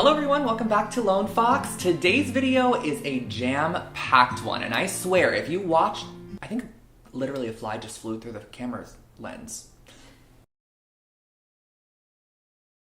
Hello everyone, welcome back to Lone Fox. Today's video is a jam-packed one, and I swear, if you watch, I think literally a fly just flew through the camera's lens.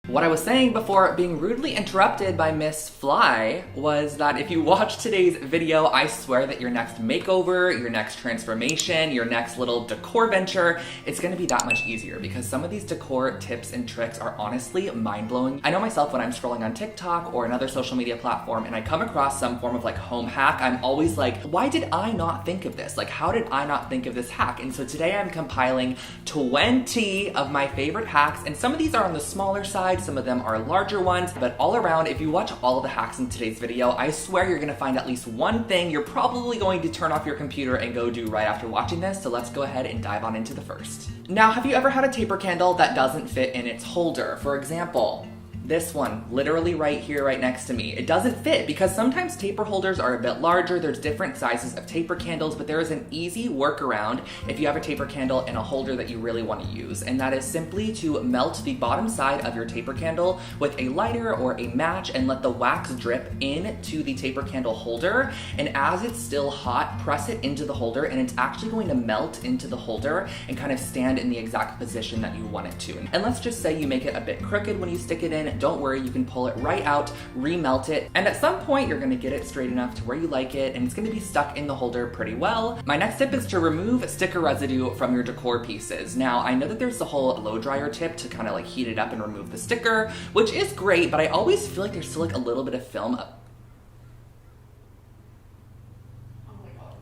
What I was saying before being rudely interrupted by Miss Fly was that if you watch today's video, I swear that your next makeover, your next transformation, your next little decor venture, it's gonna be that much easier because some of these decor tips and tricks are honestly mind-blowing. I know myself when I'm scrolling on TikTok or another social media platform and I come across some form of like home hack, I'm always like, why did I not think of this? Like, how did I not think of this hack? And so today I'm compiling 20 of my favorite hacks, and some of these are on the smaller side, some of them are larger ones, but all around, if you watch all of the hacks in today's video, I swear you're gonna find at least one thing you're probably going to turn off your computer and go do right after watching this, so let's go ahead and dive on into the first. Now, have you ever had a taper candle that doesn't fit in its holder? For example, this one, literally right here, right next to me. It doesn't fit because sometimes taper holders are a bit larger. There's different sizes of taper candles, but there is an easy workaround if you have a taper candle in a holder that you really want to use, and that is simply to melt the bottom side of your taper candle with a lighter or a match and let the wax drip into the taper candle holder, and as it's still hot, press it into the holder, and it's actually going to melt into the holder and kind of stand in the exact position that you want it to. And let's just say you make it a bit crooked when you stick it in. Don't worry, you can pull it right out, remelt it, and at some point you're gonna get it straight enough to where you like it, and it's gonna be stuck in the holder pretty well. My next tip is to remove sticker residue from your decor pieces. Now, I know that there's the whole blow dryer tip to kind of like heat it up and remove the sticker, which is great, but I always feel like there's still like a little bit of film up. Oh my god,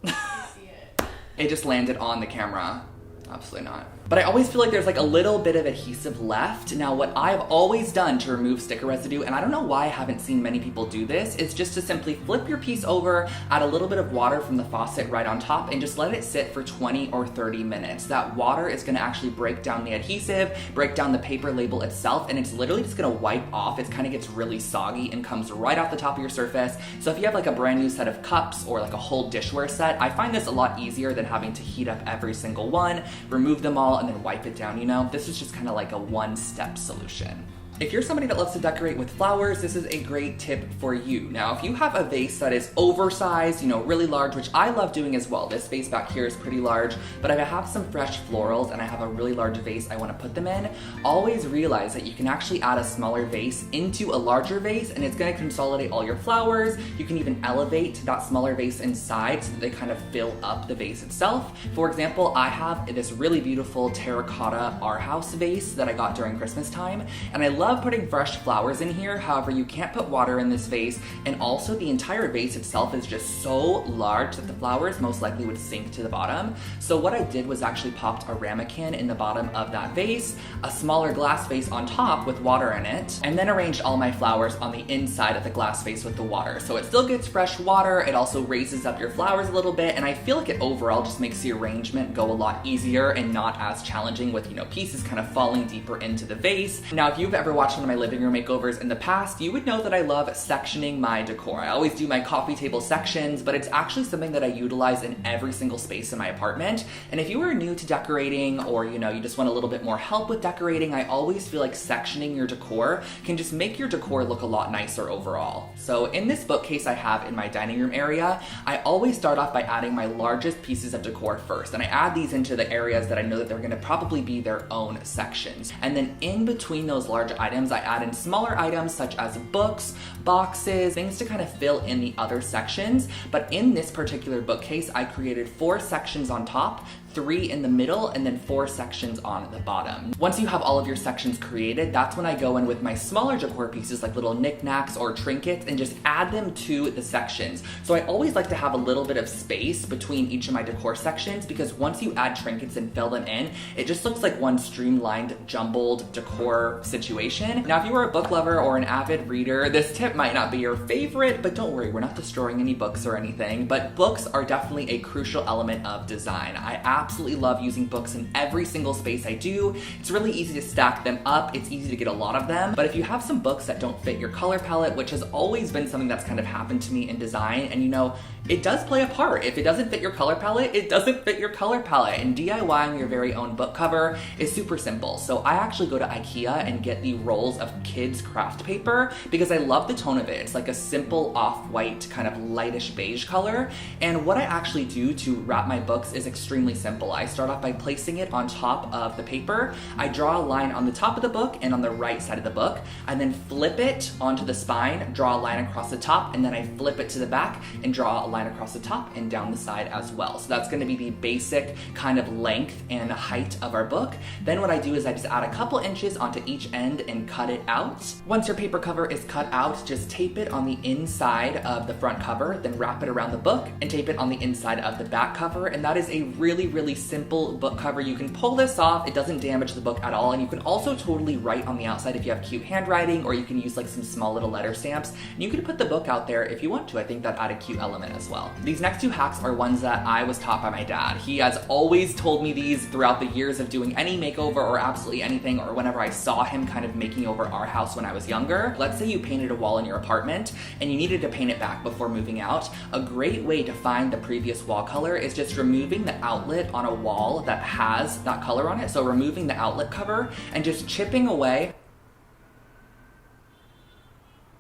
it's back. I see it. It just landed on the camera. Absolutely not. But I always feel like there's like a little bit of adhesive left. Now, what I've always done to remove sticker residue, and I don't know why I haven't seen many people do this, is just to simply flip your piece over, add a little bit of water from the faucet right on top, and just let it sit for 20 or 30 minutes. That water is gonna actually break down the adhesive, break down the paper label itself, and it's literally just gonna wipe off. It kind of gets really soggy and comes right off the top of your surface. So if you have like a brand new set of cups or like a whole dishware set, I find this a lot easier than having to heat up every single one, remove them all, and then wipe it down, you know? This is just kind of like a one-step solution. If you're somebody that loves to decorate with flowers, this is a great tip for you. Now, if you have a vase that is oversized, you know, really large, which I love doing as well. This vase back here is pretty large, but if I have some fresh florals and I have a really large vase I want to put them in, always realize that you can actually add a smaller vase into a larger vase, and it's going to consolidate all your flowers. You can even elevate that smaller vase inside so that they kind of fill up the vase itself. For example, I have this really beautiful terracotta Our House vase that I got during Christmas time, and I love putting fresh flowers in here. However, you can't put water in this vase, and also the entire vase itself is just so large that the flowers most likely would sink to the bottom. So what I did was actually popped a ramekin in the bottom of that vase, a smaller glass vase on top with water in it, and then arranged all my flowers on the inside of the glass vase with the water. So it still gets fresh water, it also raises up your flowers a little bit, and I feel like it overall just makes the arrangement go a lot easier and not as challenging with, you know, pieces kind of falling deeper into the vase. Now, if you've ever watched one of my living room makeovers in the past, you would know that I love sectioning my decor. I always do my coffee table sections, but it's actually something that I utilize in every single space in my apartment. And if you are new to decorating, or you know, you just want a little bit more help with decorating, I always feel like sectioning your decor can just make your decor look a lot nicer overall. So in this bookcase I have in my dining room area, I always start off by adding my largest pieces of decor first, and I add these into the areas that I know that they're gonna probably be their own sections. And then in between those large items, I add in smaller items such as books, boxes, things to kind of fill in the other sections. But in this particular bookcase, I created 4 sections on top, 3 in the middle, and then 4 sections on the bottom. Once you have all of your sections created, that's when I go in with my smaller decor pieces like little knickknacks or trinkets and just add them to the sections. So I always like to have a little bit of space between each of my decor sections, because once you add trinkets and fill them in, it just looks like one streamlined, jumbled decor situation. Now, if you are a book lover or an avid reader, this tip might not be your favorite, but don't worry, we're not destroying any books or anything, but books are definitely a crucial element of design. I absolutely love using books in every single space I do. It's really easy to stack them up. It's easy to get a lot of them. But if you have some books that don't fit your color palette, which has always been something that's kind of happened to me in design, and you know, it does play a part. If it doesn't fit your color palette, it doesn't fit your color palette. And DIYing your very own book cover is super simple. So I actually go to IKEA and get the rolls of kids craft paper because I love the tone of it. It's like a simple off-white kind of lightish beige color. And what I actually do to wrap my books is extremely simple. I start off by placing it on top of the paper. I draw a line on the top of the book and on the right side of the book, and then flip it onto the spine, draw a line across the top, and then I flip it to the back and draw a line across the top and down the side as well. So that's gonna be the basic kind of length and height of our book. Then what I do is I just add a couple inches onto each end and cut it out. Once your paper cover is cut out, just tape it on the inside of the front cover, then wrap it around the book and tape it on the inside of the back cover. And that is a really, really simple book cover. You can pull this off, it doesn't damage the book at all. And you can also totally write on the outside if you have cute handwriting, or you can use like some small little letter stamps. And you could put the book out there if you want to. I think that add a cute element as well. These next two hacks are ones that I was taught by my dad. He has always told me these throughout the years of doing any makeover or absolutely anything, or whenever I saw him kind of making over our house when I was younger. Let's say you painted a wall in your apartment and you needed to paint it back before moving out. A great way to find the previous wall color is just removing the outlet on a wall that has that color on it. So removing the outlet cover and just chipping away.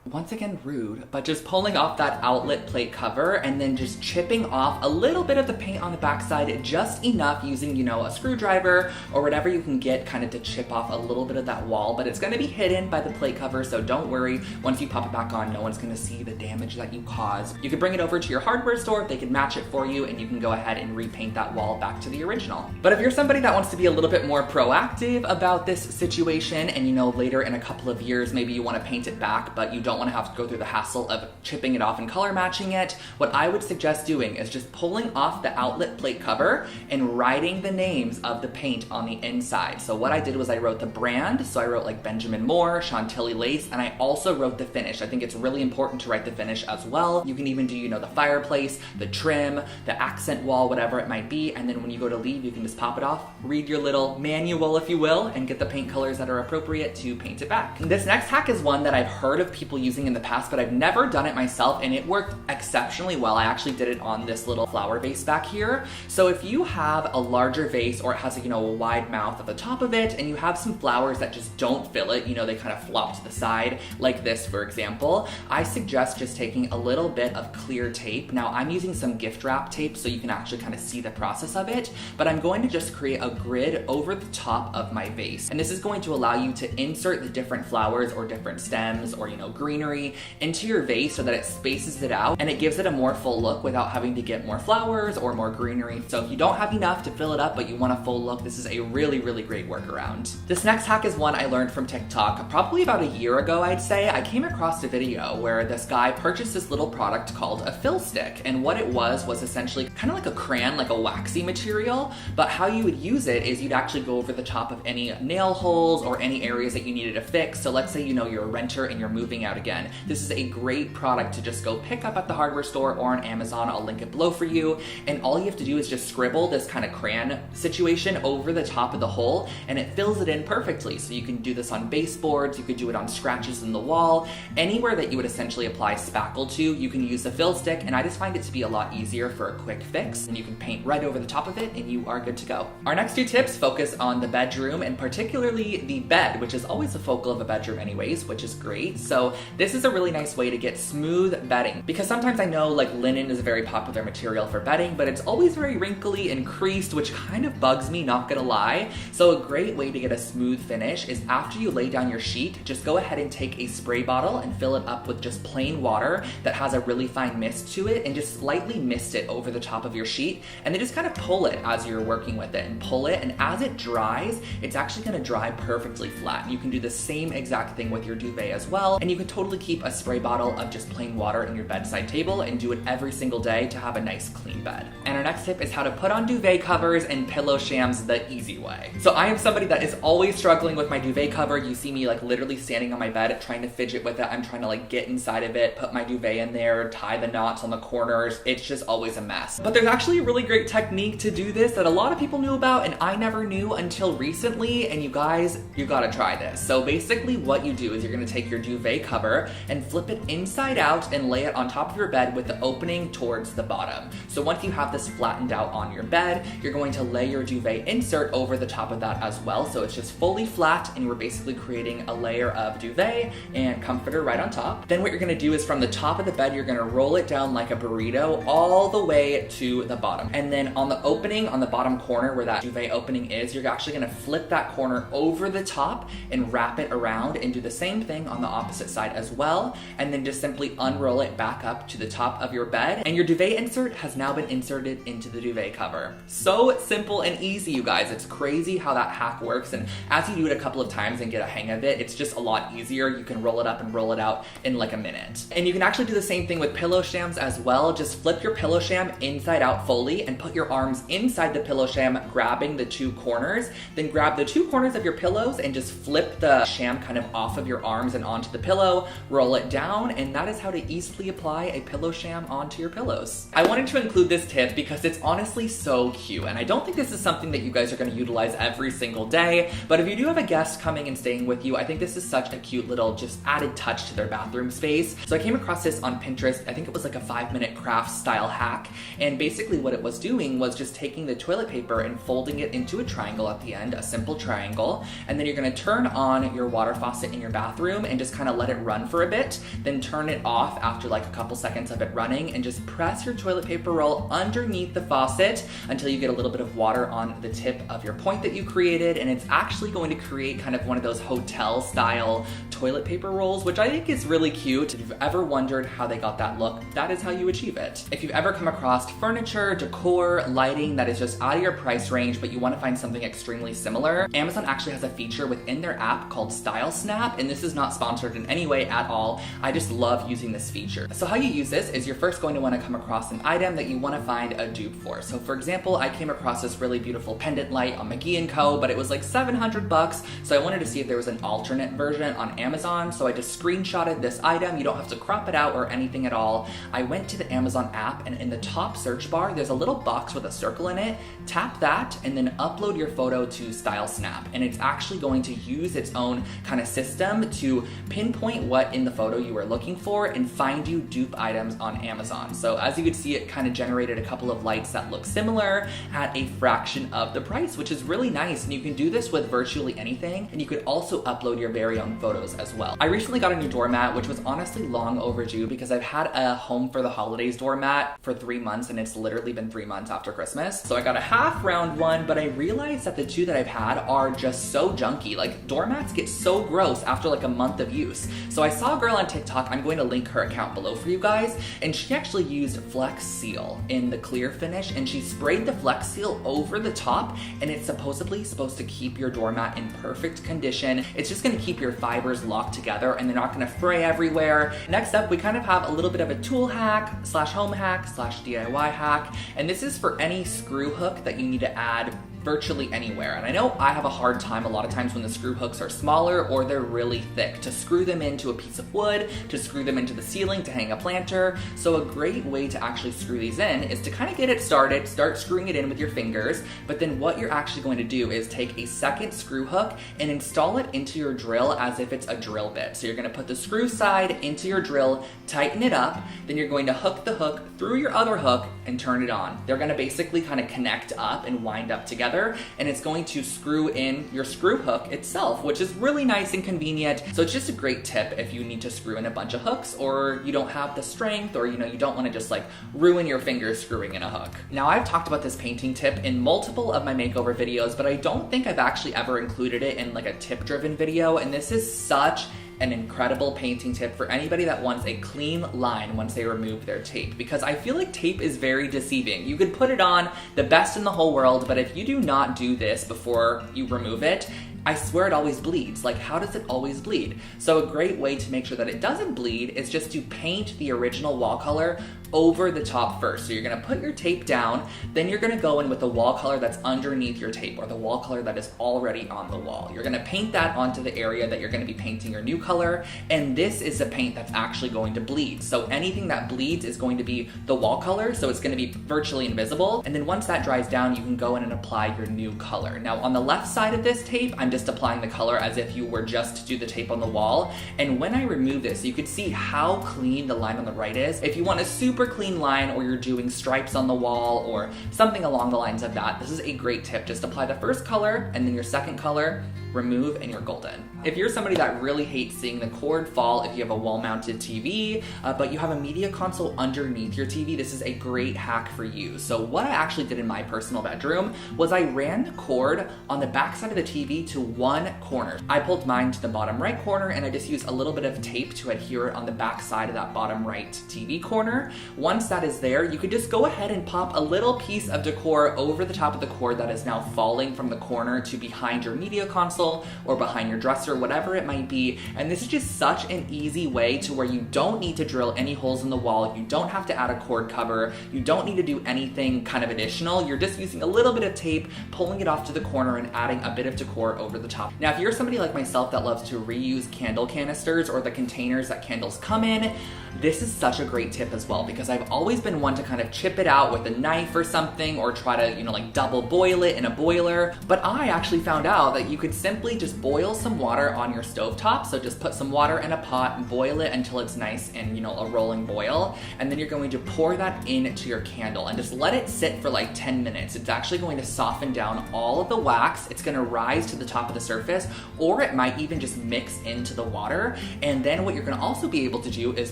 Once again, rude, but just pulling off that outlet plate cover and then just chipping off a little bit of the paint on the backside, just enough using, you know, a screwdriver or whatever you can get kind of to chip off a little bit of that wall, but it's going to be hidden by the plate cover, so don't worry. Once you pop it back on, no one's going to see the damage that you caused. You can bring it over to your hardware store, they can match it for you, and you can go ahead and repaint that wall back to the original. But if you're somebody that wants to be a little bit more proactive about this situation, and you know, later in a couple of years, maybe you want to paint it back, but you don't want to have to go through the hassle of chipping it off and color matching it, what I would suggest doing is just pulling off the outlet plate cover and writing the names of the paint on the inside. So what I did was I wrote the brand, so I wrote like Benjamin Moore, Chantilly Lace, and I also wrote the finish. I think it's really important to write the finish as well. You can even do, you know, the fireplace, the trim, the accent wall, whatever it might be, and then when you go to leave, you can just pop it off, read your little manual, if you will, and get the paint colors that are appropriate to paint it back. This next hack is one that I've heard of people using in the past, but I've never done it myself, and it worked exceptionally well. I actually did it on this little flower vase back here. So if you have a larger vase, or it has a, you know, a wide mouth at the top of it, and you have some flowers that just don't fill it, you know, they kind of flop to the side, like this, for example, I suggest just taking a little bit of clear tape. Now, I'm using some gift wrap tape, so you can actually kind of see the process of it, but I'm going to just create a grid over the top of my vase. And this is going to allow you to insert the different flowers or different stems or, you know, greenery into your vase so that it spaces it out and it gives it a more full look without having to get more flowers or more greenery. So if you don't have enough to fill it up but you want a full look, this is a really, really great workaround. This next hack is one I learned from TikTok probably about a year ago, I'd say. I came across a video where this guy purchased this little product called a fill stick, and what it was essentially kind of like a crayon, like a waxy material, but how you would use it is you'd actually go over the top of any nail holes or any areas that you needed to fix. So let's say, you know, you're a renter and you're moving out again. This is a great product to just go pick up at the hardware store or on Amazon. I'll link it below for you. And all you have to do is just scribble this kind of crayon situation over the top of the hole, and it fills it in perfectly. So you can do this on baseboards, you could do it on scratches in the wall, anywhere that you would essentially apply spackle to, you can use the fill stick, and I just find it to be a lot easier for a quick fix. And you can paint right over the top of it and you are good to go. Our next two tips focus on the bedroom, and particularly the bed, which is always the focal of a bedroom anyways, which is great. So this is a really nice way to get smooth bedding, because sometimes I know like linen is a very popular material for bedding, but it's always very wrinkly and creased, which kind of bugs me, not gonna lie. So a great way to get a smooth finish is after you lay down your sheet, just go ahead and take a spray bottle and fill it up with just plain water that has a really fine mist to it, and just slightly mist it over the top of your sheet, and then just kind of pull it as you're working with it, and pull it, and as it dries, it's actually gonna dry perfectly flat. You can do the same exact thing with your duvet as well, and you can totally totally keep a spray bottle of just plain water in your bedside table and do it every single day to have a nice clean bed. And our next tip is how to put on duvet covers and pillow shams the easy way. So I am somebody that is always struggling with my duvet cover. You see me like literally standing on my bed trying to fidget with it. I'm trying to like get inside of it, put my duvet in there, tie the knots on the corners. It's just always a mess. But there's actually a really great technique to do this that a lot of people knew about and I never knew until recently, and you guys, you gotta try this. So basically what you do is you're gonna take your duvet cover and flip it inside out and lay it on top of your bed with the opening towards the bottom. So once you have this flattened out on your bed, you're going to lay your duvet insert over the top of that as well. So it's just fully flat and we're basically creating a layer of duvet and comforter right on top. Then what you're gonna do is from the top of the bed, you're gonna roll it down like a burrito all the way to the bottom. And then on the opening, on the bottom corner where that duvet opening is, you're actually gonna flip that corner over the top and wrap it around and do the same thing on the opposite side as well. And then just simply unroll it back up to the top of your bed. And your duvet insert has now been inserted into the duvet cover. So simple and easy, you guys. It's crazy how that hack works. And as you do it a couple of times and get a hang of it, it's just a lot easier. You can roll it up and roll it out in like a minute. And you can actually do the same thing with pillow shams as well. Just flip your pillow sham inside out fully and put your arms inside the pillow sham, grabbing the two corners. Then grab the two corners of your pillows and just flip the sham kind of off of your arms and onto the pillow, roll it down, and that is how to easily apply a pillow sham onto your pillows. I wanted to include this tip because it's honestly so cute, and I don't think this is something that you guys are going to utilize every single day, but if you do have a guest coming and staying with you, I think this is such a cute little just added touch to their bathroom space. So I came across this on Pinterest. I think it was like a 5-minute craft style hack, and basically what it was doing was just taking the toilet paper and folding it into a triangle at the end, a simple triangle, and then you're going to turn on your water faucet in your bathroom and just kind of let it run for a bit, then turn it off after like a couple seconds of it running, and just press your toilet paper roll underneath the faucet until you get a little bit of water on the tip of your point that you created, and it's actually going to create kind of one of those hotel style toilet paper rolls, which I think is really cute. If you've ever wondered how they got that look, that is how you achieve it. If you've ever come across furniture, decor, lighting that is just out of your price range, but you want to find something extremely similar, Amazon actually has a feature within their app called Style Snap, and this is not sponsored in any way at all. I just love using this feature. So how you use this is you're first going to want to come across an item that you want to find a dupe for. So for example, I came across this really beautiful pendant light on McGee & Co, but it was like $700, so I wanted to see if there was an alternate version on Amazon. So I just screenshotted this item. You don't have to crop it out or anything at all. I went to the Amazon app, and in the top search bar, there's a little box with a circle in it. Tap that and then upload your photo to Style Snap, and it's actually going to use its own kind of system to pinpoint what in the photo you are looking for and find you dupe items on Amazon. So as you could see, it kind of generated a couple of lights that look similar at a fraction of the price, which is really nice. And you can do this with virtually anything, and you could also upload your very own photos as well. I recently got a new doormat, which was honestly long overdue because I've had a home for the holidays doormat for 3 months, and it's literally been 3 months after Christmas. So I got a half round one, but I realized that the two that I've had are just so junky. Like, doormats get so gross after like a month of use. So I saw a girl on TikTok, I'm going to link her account below for you guys, and she actually used Flex Seal in the clear finish, and she sprayed the Flex Seal over the top, and it's supposedly supposed to keep your doormat in perfect condition. It's just going to keep your fibers locked together and they're not going to fray everywhere. Next up, we kind of have a little bit of a tool hack slash home hack slash DIY hack, and this is for any screw hook that you need to add virtually anywhere. And I know I have a hard time a lot of times when the screw hooks are smaller or they're really thick to screw them into a piece of wood, to screw them into the ceiling, to hang a planter. So a great way to actually screw these in is to kind of get it started, start screwing it in with your fingers, but then what you're actually going to do is take a second screw hook and install it into your drill as if it's a drill bit. So you're going to put the screw side into your drill, tighten it up, then you're going to hook the hook through your other hook and turn it on. They're going to basically kind of connect up and wind up together, and it's going to screw in your screw hook itself, which is really nice and convenient. So it's just a great tip if you need to screw in a bunch of hooks, or you don't have the strength, or you don't want to just like ruin your fingers screwing in a hook. Now, I've talked about this painting tip in multiple of my makeover videos, but I don't think I've actually ever included it in like a tip-driven video, and this is such an incredible painting tip for anybody that wants a clean line once they remove their tape, because I feel like tape is very deceiving. You could put it on the best in the whole world, but if you do not do this before you remove it, I swear it always bleeds. Like, how does it always bleed? So a great way to make sure that it doesn't bleed is just to paint the original wall color over the top first. So you're gonna put your tape down, then you're gonna go in with the wall color that's underneath your tape, or the wall color that is already on the wall. You're gonna paint that onto the area that you're gonna be painting your new color, and this is the paint that's actually going to bleed. So anything that bleeds is going to be the wall color, so it's gonna be virtually invisible. And then once that dries down, you can go in and apply your new color. Now on the left side of this tape, I'm just applying the color as if you were just to do the tape on the wall. And when I remove this, you can see how clean the line on the right is. If you want a super clean line, or you're doing stripes on the wall or something along the lines of that, this is a great tip. Just apply the first color and then your second color, remove, and you're golden. If you're somebody that really hates seeing the cord fall if you have a wall-mounted TV, but you have a media console underneath your TV, this is a great hack for you. So what I actually did in my personal bedroom was I ran the cord on the back side of the TV to one corner. I pulled mine to the bottom right corner, and I just used a little bit of tape to adhere it on the back side of that bottom right TV corner. Once that is there, you could just go ahead and pop a little piece of decor over the top of the cord that is now falling from the corner to behind your media console or behind your dresser, whatever it might be. And this is just such an easy way to where you don't need to drill any holes in the wall. You don't have to add a cord cover. You don't need to do anything kind of additional. You're just using a little bit of tape, pulling it off to the corner and adding a bit of decor over the top. Now, if you're somebody like myself that loves to reuse candle canisters or the containers that candles come in, this is such a great tip as well, because I've always been one to kind of chip it out with a knife or something, or try to, like double boil it in a boiler. But I actually found out that you could simply just boil some water on your stovetop. So just put some water in a pot and boil it until it's nice and, a rolling boil. And then you're going to pour that into your candle and just let it sit for like 10 minutes. It's actually going to soften down all of the wax. It's going to rise to the top of the surface, or it might even just mix into the water. And then what you're going to also be able to do is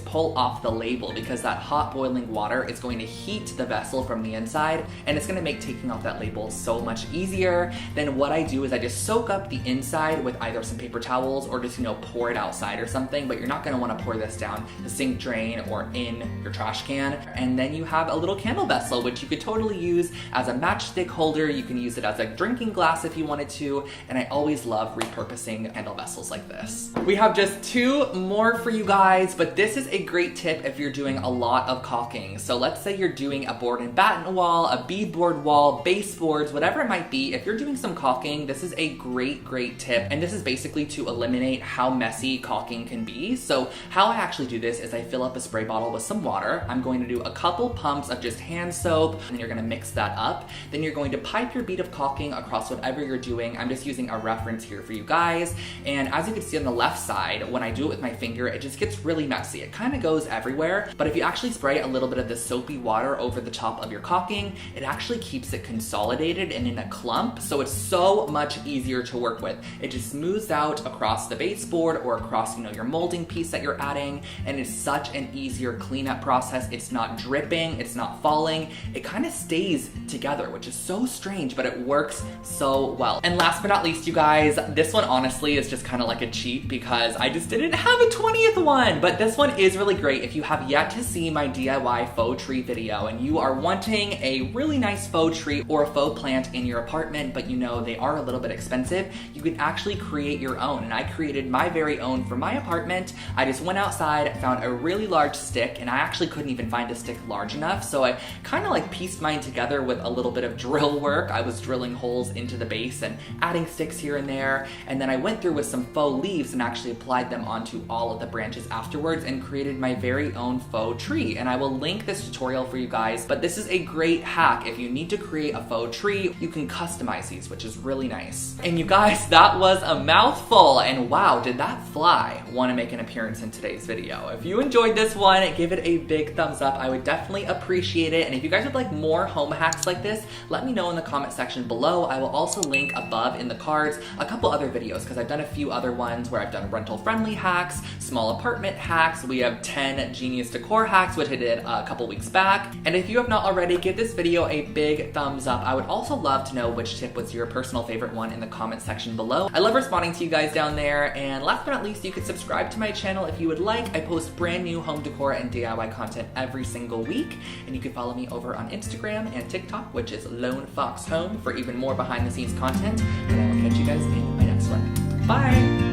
pull off the label, because that hot boiling water is going to heat the vessel from the inside, and it's going to make taking off that label so much easier. Then what I do is I just soak up the inside with either some paper towels or just pour it outside or something, but you're not going to want to pour this down the sink drain or in your trash can. And then you have a little candle vessel, which you could totally use as a matchstick holder. You can use it as a drinking glass if you wanted to, and I always love repurposing candle vessels like this. We have just 2 more for you guys, but this is a great tip if you're doing a lot of caulking. So let's say you're doing a board and batten wall, a beadboard wall, baseboards, whatever it might be. If you're doing some caulking, this is a great tip, and this is basically to eliminate how messy caulking can be. So how I actually do this is I fill up a spray bottle with some water. I'm going to do a couple pumps of just hand soap, and then you're going to mix that up. Then you're going to pipe your bead of caulking across whatever you're doing. I'm just using a reference here for you guys. And as you can see on the left side, when I do it with my finger, it just gets really messy. It kind of goes everywhere. But if you actually spray a little bit of the soapy water over the top of your caulking, it actually keeps it consolidated and in a clump. So it's so much easier to work with. It just smooths out across the baseboard or across, your molding piece that you're adding. And it's such an easier cleanup process. It's not dripping, it's not falling. It kind of stays together, which is so strange, but it works so well. And last but not least, you guys, this one honestly is just kind of like a cheat because I just didn't have a 20th one, but this one is really great. If you have yet to see my DIY faux tree video and you are wanting a really nice faux tree or a faux plant in your apartment, but they are a little bit expensive, you can actually create your own. And I created my very own for my apartment. I just went outside, found a really large stick, and I actually couldn't even find a stick large enough, so I kind of pieced mine together with a little bit of drill work. I was drilling holes into the base and adding sticks here and there, and then I went through with some faux leaves and actually applied them onto all of the branches afterwards and created my very own faux tree. And I will link this tutorial for you guys, but this is a great hack. If you need to create a faux tree, you can customize these, which is really nice. And you guys, that was a mouthful, and wow, did that fly want to make an appearance in today's video. If you enjoyed this one, give it a big thumbs up. I would definitely appreciate it. And if you guys would like more home hacks like this, let me know in the comment section below. I will also link above in the cards a couple other videos, because I've done a few other ones where I've done rental friendly hacks, small apartment hacks. We have 10 genius decor hacks, which I did a couple weeks back. And if you have not already, give this video a big thumbs up. I would also love to know which tip was your personal favorite one in the comment section below. I love responding to you guys down there. And last but not least, you could subscribe to my channel if you would like. I post brand new home decor and DIY content every single week. And you can follow me over on Instagram and TikTok, which is Lone Fox Home, for even more behind the scenes content. And I will catch you guys in my next one. Bye.